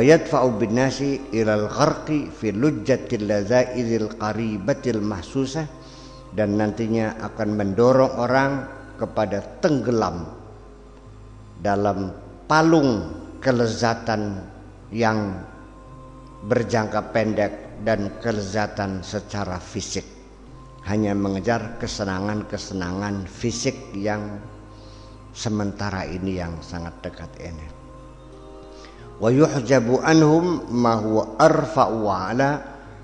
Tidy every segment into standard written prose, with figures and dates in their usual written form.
yadfa'u bin nasi ilal gharqi fi lujjatil lazaizil qaribatil mahsusah, dan nantinya akan mendorong orang kepada tenggelam dalam palung kelezatan yang berjangka pendek dan kelezatan secara fisik, hanya mengejar kesenangan-kesenangan fisik yang sementara ini yang sangat dekat ini. Wa yuhjabu anhum ma huwa arfa'u wa ala,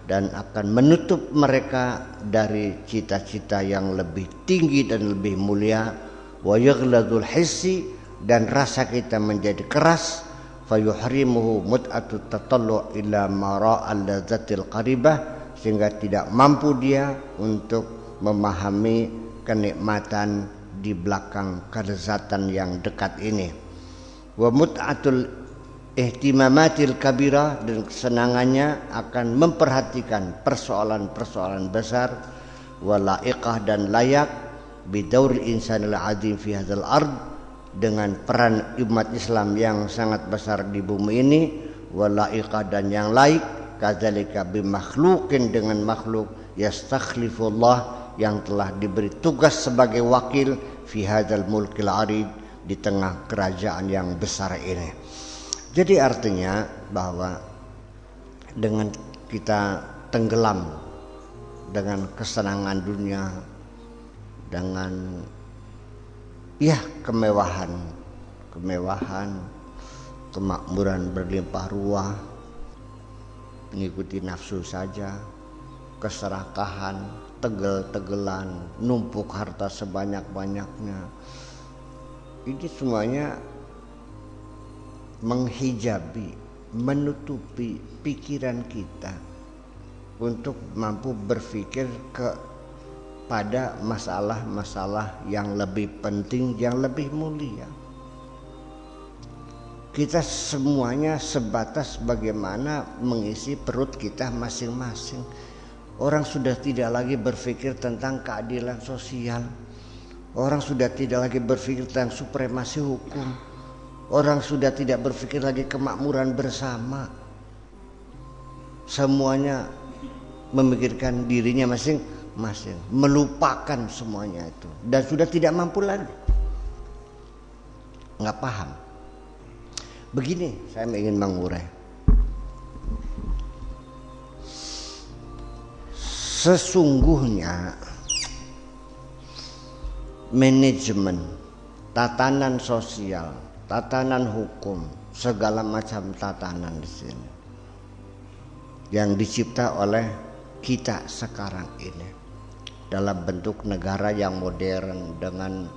dan akan menutup mereka dari cita-cita yang lebih tinggi dan lebih mulia. Wa yaghladul hissi, dan rasa kita menjadi keras. Fa yuhrimuhu mut'atut tatallu' ila mara'al ladzatil qaribah, sehingga tidak mampu dia untuk memahami kenikmatan di belakang kelezatan yang dekat ini. Wa mut'atul ihtimamatil kabira, dan kesenangannya akan memperhatikan persoalan-persoalan besar. Walaiqah, dan layak bidauril insanil azim fi hadzal ard, dengan peran umat Islam yang sangat besar di bumi ini. Walaiqah, dan yang laik kadzalika bimakhluqin, dengan makhluk yastakhlifullah, yang telah diberi tugas sebagai wakil fi hadzal mulkil arid, di tengah kerajaan yang besar ini. Jadi artinya bahwa dengan kita tenggelam dengan kesenangan dunia, dengan kemewahan, kemakmuran berlimpah ruah, mengikuti nafsu saja, keserakahan, tegel-tegelan, numpuk harta sebanyak-banyaknya, ini semuanya menghijabi, menutupi pikiran kita untuk mampu berpikir kepada masalah-masalah yang lebih penting, yang lebih mulia. Kita semuanya sebatas bagaimana mengisi perut kita masing-masing. Orang sudah tidak lagi berpikir tentang keadilan sosial. Orang sudah tidak lagi berpikir tentang supremasi hukum. Orang sudah tidak berpikir lagi kemakmuran bersama. Semuanya memikirkan dirinya masing-masing, melupakan semuanya itu, dan sudah tidak mampu lagi. Nggak paham. Begini saya ingin mengurai. Sesungguhnya manajemen, tatanan sosial, tatanan hukum, segala macam tatanan di sini yang dicipta oleh kita sekarang ini dalam bentuk negara yang modern, dengan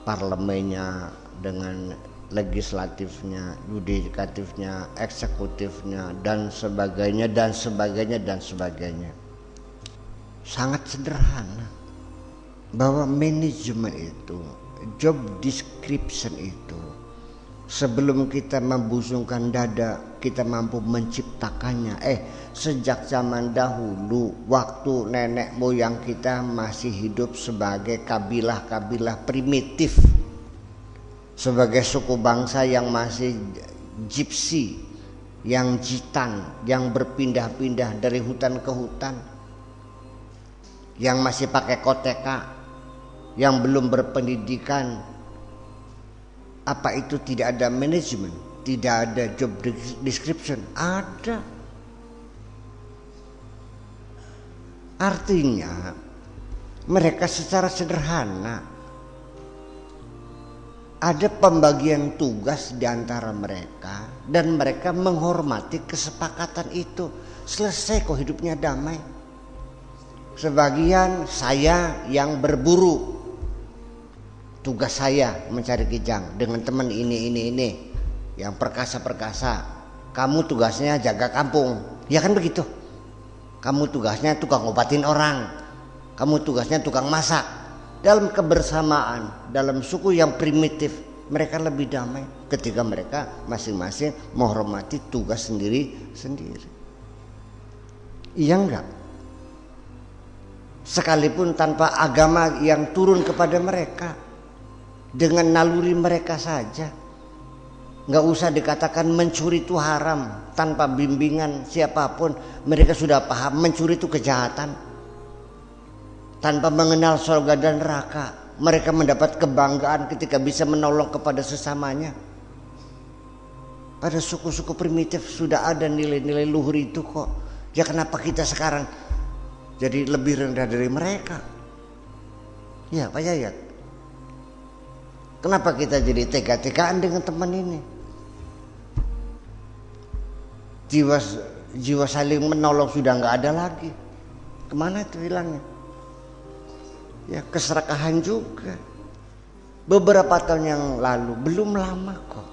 parlemennya, dengan legislatifnya, yudikatifnya, eksekutifnya, dan sebagainya, dan sebagainya, dan sebagainya. Sangat sederhana bahwa manajemen itu, job description itu, sebelum kita membusungkan dada, kita mampu menciptakannya. Sejak zaman dahulu, waktu nenek moyang kita masih hidup sebagai kabilah-kabilah primitif, sebagai suku bangsa yang masih gypsy, yang jitan, yang berpindah-pindah dari hutan ke hutan, yang masih pakai koteka, yang belum berpendidikan. Apa itu tidak ada manajemen, tidak ada job description? Ada. Artinya mereka secara sederhana ada pembagian tugas di antara mereka, dan mereka menghormati kesepakatan itu. Selesai kok, hidupnya damai. Sebagian saya yang berburu, tugas saya mencari kijang dengan teman ini yang perkasa. Kamu tugasnya jaga kampung, ya kan begitu. Kamu tugasnya tukang obatin orang, kamu tugasnya tukang masak. Dalam kebersamaan, dalam suku yang primitif, mereka lebih damai ketika mereka masing-masing menghormati tugas sendiri-sendiri. Iya enggak? Sekalipun tanpa agama yang turun kepada mereka, dengan naluri mereka saja. Nggak usah dikatakan mencuri itu haram. Tanpa bimbingan siapapun mereka sudah paham mencuri itu kejahatan. Tanpa mengenal surga dan neraka, mereka mendapat kebanggaan ketika bisa menolong kepada sesamanya. Pada suku-suku primitif sudah ada nilai-nilai luhur itu kok. Ya kenapa kita sekarang jadi lebih rendah dari mereka? Ya Pak Yayat, kenapa kita jadi tega-tegaan dengan teman ini? Jiwa saling menolong sudah nggak ada lagi. Kemana itu hilangnya? Ya keserakahan juga. Beberapa tahun yang lalu, belum lama kok,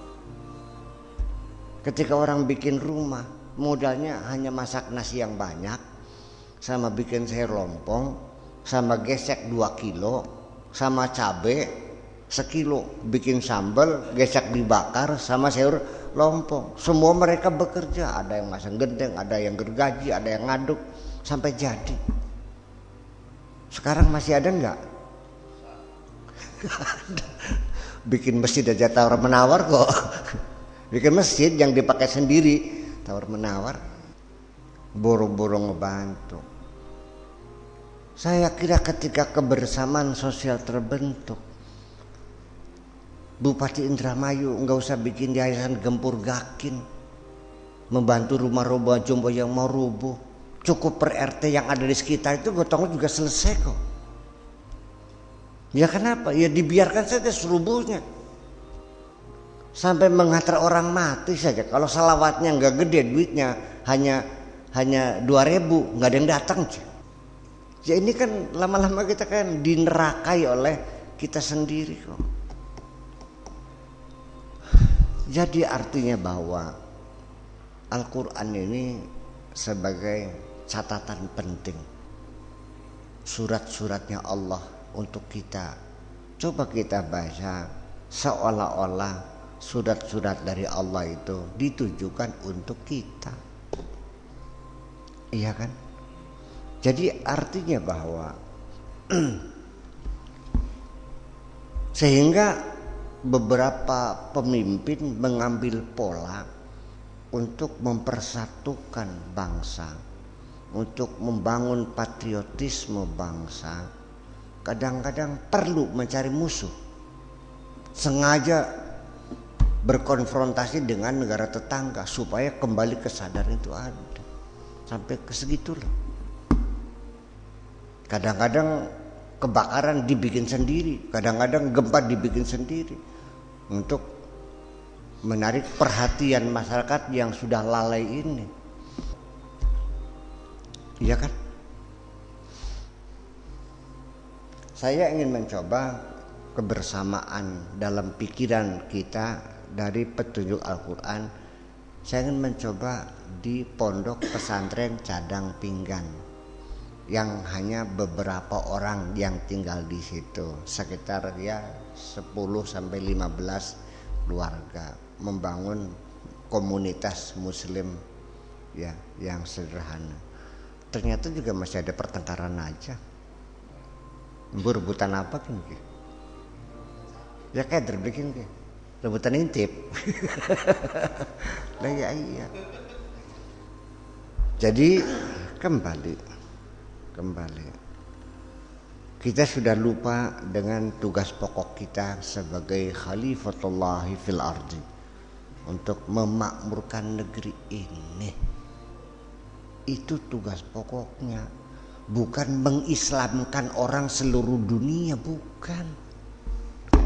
ketika orang bikin rumah, modalnya hanya masak nasi yang banyak, sama bikin sayur lompong, sama gesek 2 kilo, sama cabe 1 kilo, bikin sambal, gesek dibakar, sama sayur lompong. Semua mereka bekerja, ada yang masang gendeng, ada yang gergaji, ada yang ngaduk, sampai jadi. Sekarang masih ada enggak? Bikin masjid aja tawar menawar kok. Bikin masjid yang dipakai sendiri tawar menawar, boro-boro ngebantu. Saya kira ketika kebersamaan sosial terbentuk, Bupati Indramayu nggak usah bikin yayasan gempur gakin membantu rumah roboh jombo yang mau rubuh. Cukup per RT yang ada di sekitar itu gotongnya juga selesai kok. Ya kenapa? Ya dibiarkan saja serubuhnya. Sampai menghantar orang mati saja. Kalau salawatnya nggak gede duitnya, hanya 2.000, nggak ada yang datang. Ya ini kan lama-lama kita kan dinerakai oleh kita sendiri kok. Jadi artinya bahwa Al-Quran ini sebagai catatan penting, surat-suratnya Allah untuk kita. Coba kita baca seolah-olah surat-surat dari Allah itu ditujukan untuk kita. Iya kan? Jadi artinya bahwa sehingga beberapa pemimpin mengambil pola untuk mempersatukan bangsa, untuk membangun patriotisme bangsa. Kadang-kadang perlu mencari musuh, sengaja berkonfrontasi dengan negara tetangga supaya kembali kesadaran itu ada. Sampai ke segitulah. Kadang-kadang kebakaran dibikin sendiri, kadang-kadang gempa dibikin sendiri untuk menarik perhatian masyarakat yang sudah lalai ini. Iya kan? Saya ingin mencoba kebersamaan dalam pikiran kita dari petunjuk Al-Quran. Saya ingin mencoba di pondok pesantren Cadang Pinggan yang hanya beberapa orang yang tinggal di situ, sekitar ya 10-15 keluarga, membangun komunitas muslim ya yang sederhana. Ternyata juga masih ada pertengkaran aja. Rebutan apa kan? Ya kayak terbikin ke rebutan intip. Lah ya iya. Jadi kembali kita sudah lupa dengan tugas pokok kita sebagai Khalifatullah fil ardi untuk memakmurkan negeri ini. Itu tugas pokoknya, bukan mengislamkan orang seluruh dunia, bukan.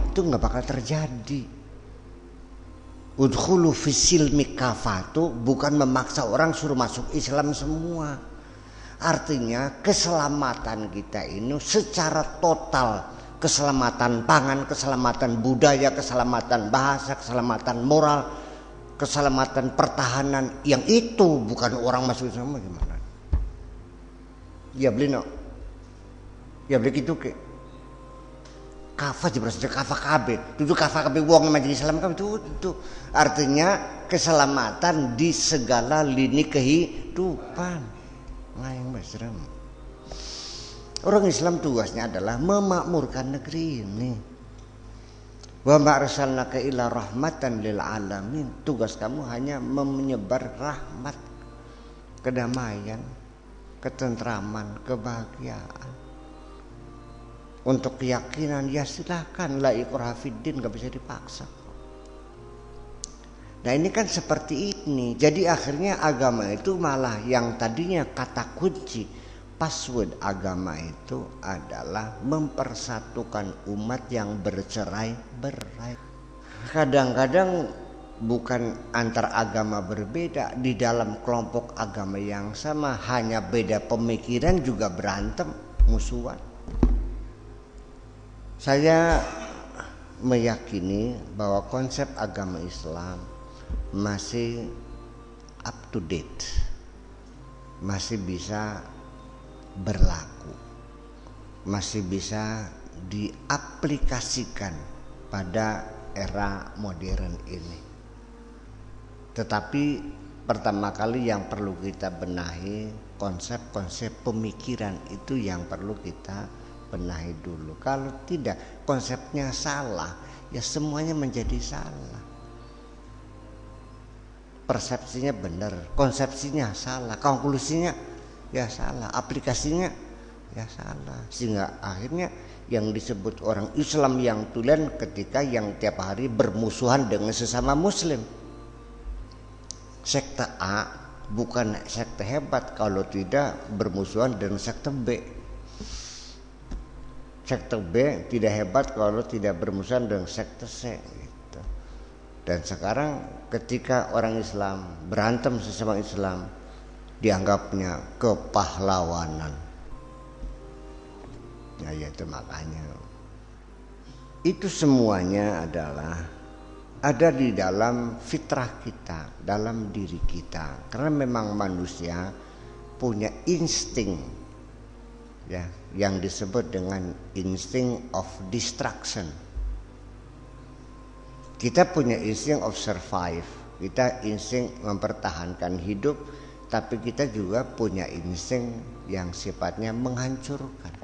Itu nggak bakal terjadi. Udkhulu fisilmi kafatu, bukan memaksa orang suruh masuk Islam semua. Artinya keselamatan kita ini secara total, keselamatan pangan, keselamatan budaya, keselamatan bahasa, keselamatan moral, keselamatan pertahanan, yang itu bukan orang masuk Islam gimana? Ya beli no, ya beli gitu ke kafa aja berarti kafa kabe, itu kafa kabe uang majelis Islam kan itu artinya keselamatan di segala lini kehidupan. Orang Islam tugasnya adalah memakmurkan negeri ini. Wa ma arsalnaka illa rahmatan lil alamin. Tugas kamu hanya menyebar rahmat, kedamaian, ketentraman, kebahagiaan. Untuk keyakinan ya silakan, la ikraha fiddin, gak bisa dipaksa. Nah ini kan seperti ini. Jadi akhirnya agama itu malah yang tadinya kata kunci, password agama itu adalah mempersatukan umat yang bercerai-berai. Kadang-kadang bukan antar agama berbeda, di dalam kelompok agama yang sama hanya beda pemikiran juga berantem, musuhan. Saya meyakini bahwa konsep agama Islam masih up to date, masih bisa berlaku, masih bisa diaplikasikan pada era modern ini. Tetapi pertama kali yang perlu kita benahi konsep-konsep pemikiran itu yang perlu kita benahi dulu. Kalau tidak, konsepnya salah, ya semuanya menjadi salah. Persepsinya benar, konsepsinya salah, konklusinya ya salah, aplikasinya ya salah. Sehingga akhirnya yang disebut orang Islam yang tulen ketika yang tiap hari bermusuhan dengan sesama muslim. Sekte A bukan sekte hebat kalau tidak bermusuhan dengan sekte B. Sekte B tidak hebat kalau tidak bermusuhan dengan sekte C gitu. Dan sekarang ketika orang Islam berantem sesama Islam, dianggapnya kepahlawanan. Nah itu makanya itu semuanya adalah ada di dalam fitrah kita, dalam diri kita. Karena memang manusia punya insting, ya, yang disebut dengan insting of destruction. Kita punya insting of survive, kita insting mempertahankan hidup, tapi kita juga punya insting yang sifatnya menghancurkan.